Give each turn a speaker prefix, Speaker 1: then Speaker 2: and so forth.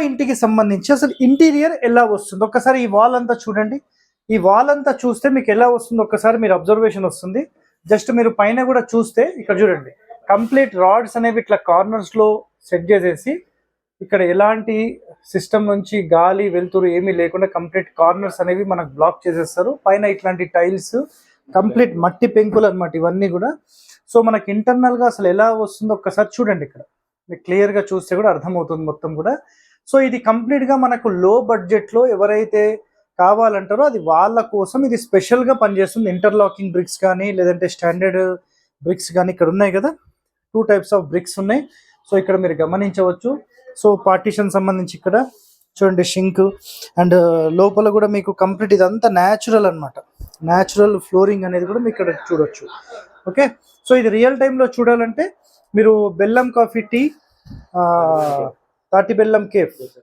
Speaker 1: ఇంటికి సంబంధించి అసలు ఇంటీరియర్ ఎలా వస్తుంది ఒక్కసారి ఈ వాల్ అంతా చూడండి. ఈ వాల్ అంతా చూస్తే మీకు ఎలా వస్తుందో ఒక్కసారి మీరు అబ్జర్వేషన్ వస్తుంది. జస్ట్ మీరు పైన కూడా చూస్తే ఇక్కడ చూడండి, కంప్లీట్ రాడ్స్ అనేవి ఇట్లా కార్నర్స్ లో సెట్ చేసేసి ఇక్కడ ఎలాంటి సిస్టమ్ నుంచి గాలి వెలుతురు ఏమీ లేకుండా కంప్లీట్ కార్నర్స్ అనేవి మనకు బ్లాక్ చేసేస్తారు. పైన ఇట్లాంటి టైల్స్ కంప్లీట్ మట్టి పెంకులు అనమాట ఇవన్నీ కూడా. సో మనకి ఇంటర్నల్ గా అసలు ఎలా వస్తుందో ఒక్కసారి చూడండి. ఇక్కడ మీకు క్లియర్ గా చూస్తే కూడా అర్థమవుతుంది మొత్తం కూడా. సో ఇది కంప్లీట్ గా మనకు లో బడ్జెట్ లో ఎవరైతే కావాలంటారో అది వాళ్ళ కోసం ఇది స్పెషల్ గా పనిచేస్తుంది. ఇంటర్లాకింగ్ బ్రిక్స్ కానీ లేదంటే స్టాండర్డ్ బ్రిక్స్ కానీ ఇక్కడ ఉన్నాయి కదా, 2 టైప్స్ ఆఫ్ బ్రిక్స్ ఉన్నాయి. సో ఇక్కడ మీరు గమనించవచ్చు. సో పార్టీషన్ సంబంధించి ఇక్కడ చూడండి షింక్ అండ్ లోపల కూడా మీకు కంప్లీట్ ఇదంతా న్యాచురల్ అనమాట. న్యాచురల్ ఫ్లోరింగ్ అనేది కూడా మీకు ఇక్కడ చూడొచ్చు. ఓకే, సో ఇది రియల్ టైంలో చూడాలంటే మీరు బెల్లం కాఫీ టీ, తాటి బెల్లం కేఫ్